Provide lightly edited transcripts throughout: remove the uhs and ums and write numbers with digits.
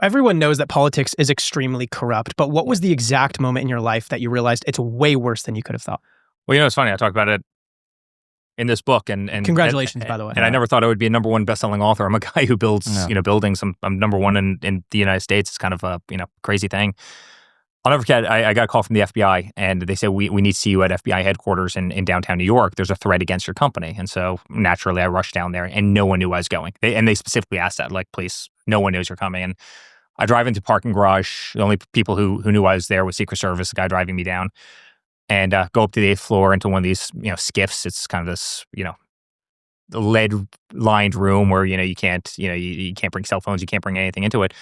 Everyone knows that politics is extremely corrupt, but what was the exact moment in your life that you realized it's way worse than you could have thought? Well, it's funny. I talk about it in this book, and Congratulations, by the way. And I never thought I would be a #1 best-selling author. I'm a guy who builds, buildings. I'm #1 in the United States. It's kind of a crazy thing. I'll never forget. I got a call from the FBI, and they said we need to see you at FBI headquarters in downtown New York. There's a threat against your company, and so naturally I rushed down there, and no one knew I was going. They specifically asked that, like, please, no one knows you're coming. And I drive into parking garage. The only people who knew I was there was Secret Service, the guy driving me down, and go up to the 8th floor into one of these skiffs. It's kind of this lead-lined room where you can't you can't bring cell phones, you can't bring anything into it.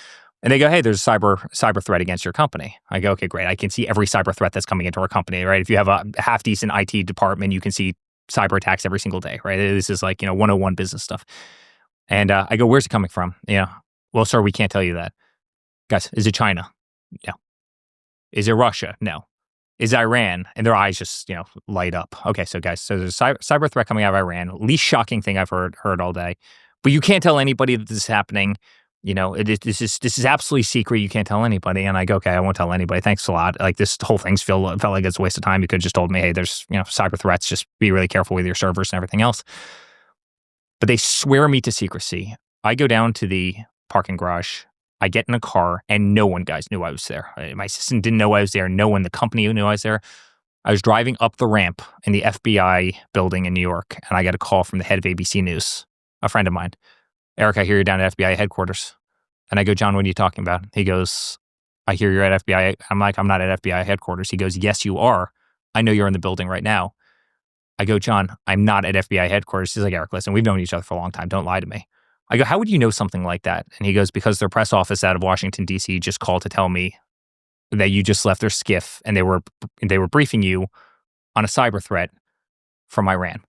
And they go, hey, there's a cyber threat against your company. I go, okay, great. I can see every cyber threat that's coming into our company, right? If you have a half-decent IT department, you can see cyber attacks every single day, right? This is like 101 business stuff. And I go, where's it coming from? Well, sir, we can't tell you that. Guys, is it China? No. Is it Russia? No. Is it Iran? And their eyes just, light up. Okay, so guys, so there's a cyber threat coming out of Iran. Least shocking thing I've heard all day. But you can't tell anybody that this is happening. This is absolutely secret. You can't tell anybody. And I go, okay, I won't tell anybody. Thanks a lot. Like, this whole thing felt like it's a waste of time. You could have just told me, hey, there's cyber threats. Just be really careful with your servers and everything else. But they swear me to secrecy. I go down to the parking garage. I get in a car, and no one, guys, knew I was there. My assistant didn't know I was there. No one in the company knew I was there. I was driving up the ramp in the FBI building in New York, and I got a call from the head of ABC News, a friend of mine. Eric, I hear you're down at FBI headquarters. And I go, John, what are you talking about? He goes, I hear you're at FBI. I'm like, I'm not at FBI headquarters. He goes, yes, you are. I know you're in the building right now. I go, John, I'm not at FBI headquarters. He's like, Eric, listen, we've known each other for a long time. Don't lie to me. I go, how would you know something like that? And he goes, because their press office out of Washington, D.C. just called to tell me that you just left their skiff and they were briefing you on a cyber threat from Iran.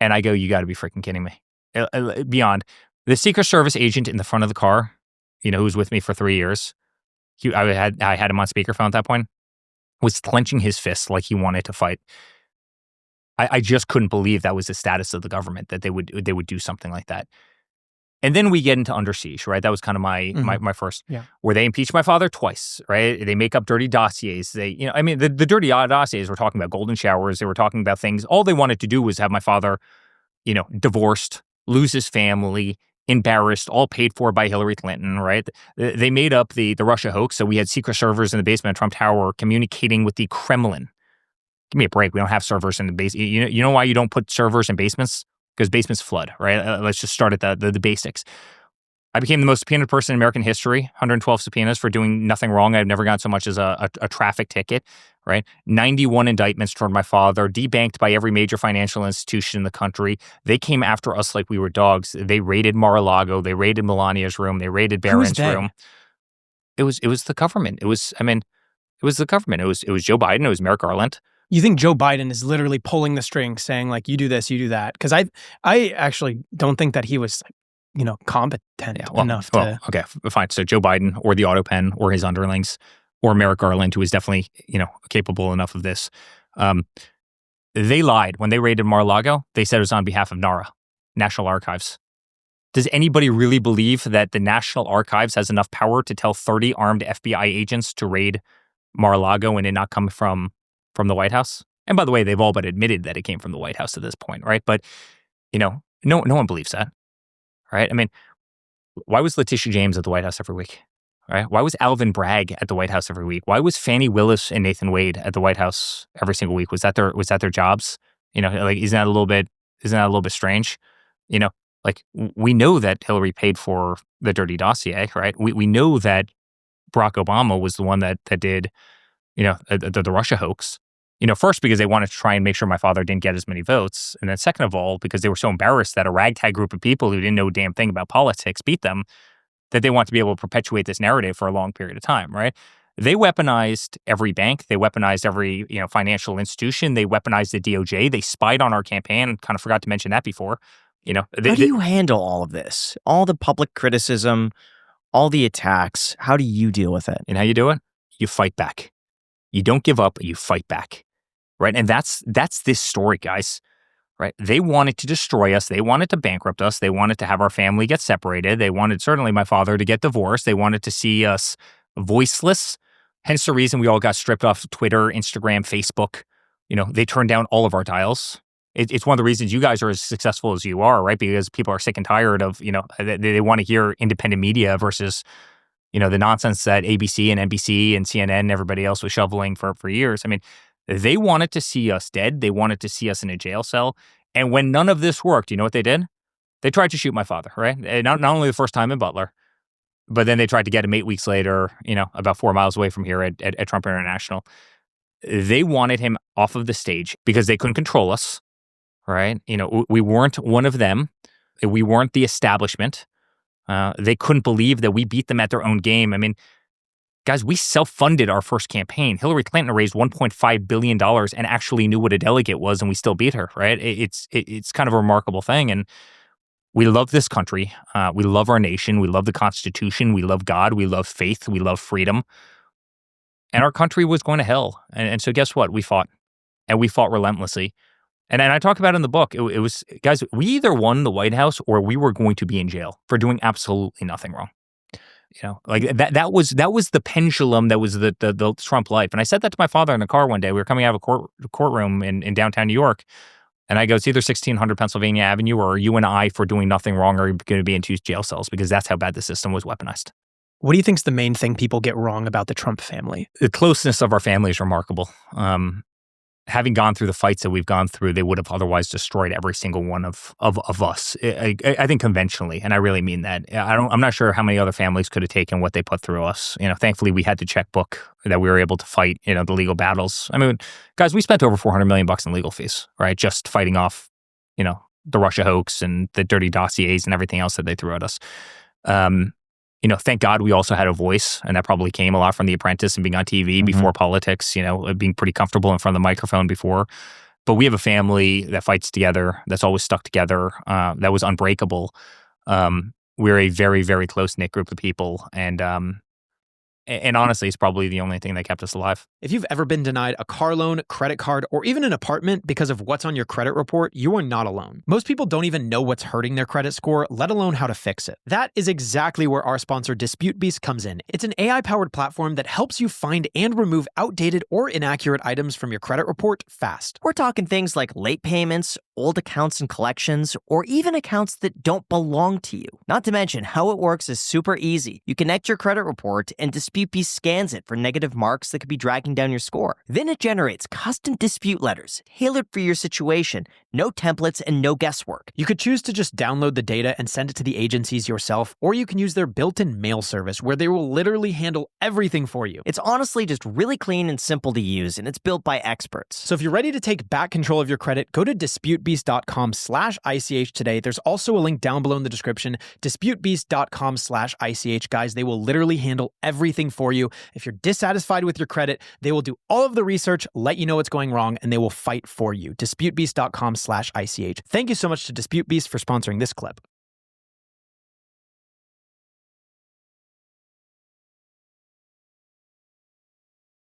And I go, you got to be freaking kidding me. Beyond. The Secret Service agent in the front of the car, who was with me for 3 years, I had him on speakerphone at that point, was clenching his fists like he wanted to fight. I just couldn't believe that was the status of the government, that they would do something like that. And then we get into Under Siege, right? That was kind of my first, where they impeached my father twice, right? They make up dirty dossiers. The dirty dossiers were talking about golden showers. They were talking about things. All they wanted to do was have my father, divorced, lose his family, embarrassed, all paid for by Hillary Clinton, right? They made up the Russia hoax. So we had secret servers in the basement of Trump Tower communicating with the Kremlin. Give me a break. We don't have servers in the base. You know why you don't put servers in basements? Because basements flood, right? Let's just start at the basics. I became the most subpoenaed person in American history, 112 subpoenas for doing nothing wrong. I've never gotten so much as a traffic ticket, right? 91 indictments toward my father, debanked by every major financial institution in the country. They came after us like we were dogs. They raided Mar-a-Lago. They raided Melania's room. They raided Barron's room. It was the government. It was the government. It was Joe Biden. It was Merrick Garland. You think Joe Biden is literally pulling the strings, saying, like, you do this, you do that? Because I actually don't think that he was, competent enough to... Okay, fine. So Joe Biden or the Autopen or his underlings or Merrick Garland, who is definitely, capable enough of this. They lied. When they raided Mar-a-Lago, they said it was on behalf of NARA, National Archives. Does anybody really believe that the National Archives has enough power to tell 30 armed FBI agents to raid Mar-a-Lago and it not come from the White House? And by the way, they've all but admitted that it came from the White House at this point, right? But, no one believes that, right? I mean, why was Letitia James at the White House every week, right? Why was Alvin Bragg at the White House every week? Why was Fannie Willis and Nathan Wade at the White House every single week? Was that their jobs? Isn't that a little bit strange? We know that Hillary paid for the dirty dossier, right? We know that Barack Obama was the one that did, the Russia hoax. First because they wanted to try and make sure my father didn't get as many votes. And then second of all, because they were so embarrassed that a ragtag group of people who didn't know a damn thing about politics beat them, that they want to be able to perpetuate this narrative for a long period of time, right? They weaponized every bank. They weaponized every, financial institution. They weaponized the DOJ. They spied on our campaign. Kind of forgot to mention that before. How do you handle all of this? All the public criticism, all the attacks. How do you deal with it? And how you do it? You fight back. You don't give up. You fight back. Right. And that's this story, guys. right? They wanted to destroy us. They wanted to bankrupt us. They wanted to have our family get separated. They wanted, certainly my father, to get divorced. They wanted to see us voiceless. Hence the reason we all got stripped off Twitter, Instagram, Facebook. They turned down all of our dials. It's one of the reasons you guys are as successful as you are, right? Because people are sick and tired of, they want to hear independent media versus, the nonsense that ABC and NBC and CNN and everybody else was shoveling for years. I mean, they wanted to see us dead. They wanted to see us in a jail cell. And when none of this worked, you know what they did? They tried to shoot my father, right? And not only the first time in Butler, but then they tried to get him 8 weeks later, about 4 miles away from here at Trump International. They wanted him off of the stage because they couldn't control us, right? We weren't one of them. We weren't the establishment. They couldn't believe that we beat them at their own game. I mean, guys, we self-funded our first campaign. Hillary Clinton raised $1.5 billion and actually knew what a delegate was, and we still beat her, right? It's kind of a remarkable thing. And we love this country. We love our nation. We love the Constitution. We love God. We love faith. We love freedom. And our country was going to hell. And so guess what? We fought. And we fought relentlessly. And I talk about it in the book. It was, guys, we either won the White House or we were going to be in jail for doing absolutely nothing wrong. Like that was the pendulum that was the Trump life. And I said that to my father in the car one day. We were coming out of a courtroom in downtown New York. And I go, it's either 1600 Pennsylvania Avenue or you and I for doing nothing wrong are going to be in 2 jail cells because that's how bad the system was weaponized. What do you think is the main thing people get wrong about the Trump family? The closeness of our family is remarkable. Having gone through the fights that we've gone through, they would have otherwise destroyed every single one of us. I think conventionally, and I really mean that. I'm not sure how many other families could have taken what they put through us. Thankfully we had the checkbook that we were able to fight. The legal battles. I mean, guys, we spent over $400 million in legal fees, right? Just fighting off, the Russia hoax and the dirty dossiers and everything else that they threw at us. Thank God we also had a voice, and that probably came a lot from The Apprentice and being on TV before politics, being pretty comfortable in front of the microphone before. But we have a family that fights together, that's always stuck together, that was unbreakable. We're a very, very close-knit group of people, and honestly, it's probably the only thing that kept us alive. If you've ever been denied a car loan, credit card, or even an apartment because of what's on your credit report, you are not alone. Most people don't even know what's hurting their credit score, let alone how to fix it. That is exactly where our sponsor DisputeBeast comes in. It's an AI-powered platform that helps you find and remove outdated or inaccurate items from your credit report fast. We're talking things like late payments, old accounts and collections, or even accounts that don't belong to you. Not to mention, how it works is super easy. You connect your credit report and DisputeBeast scans it for negative marks that could be dragging down your score. Then it generates custom dispute letters tailored for your situation, no templates and no guesswork. You could choose to just download the data and send it to the agencies yourself, or you can use their built-in mail service where they will literally handle everything for you. It's honestly just really clean and simple to use, and it's built by experts. So if you're ready to take back control of your credit, go to DisputeBeast.com/ICH today. There's also a link down below in the description, DisputeBeast.com/ICH. Guys, they will literally handle everything for you. If you're dissatisfied with your credit, they will do all of the research, let you know what's going wrong, and they will fight for you. DisputeBeast.com/ICH. Thank you so much to DisputeBeast for sponsoring this clip.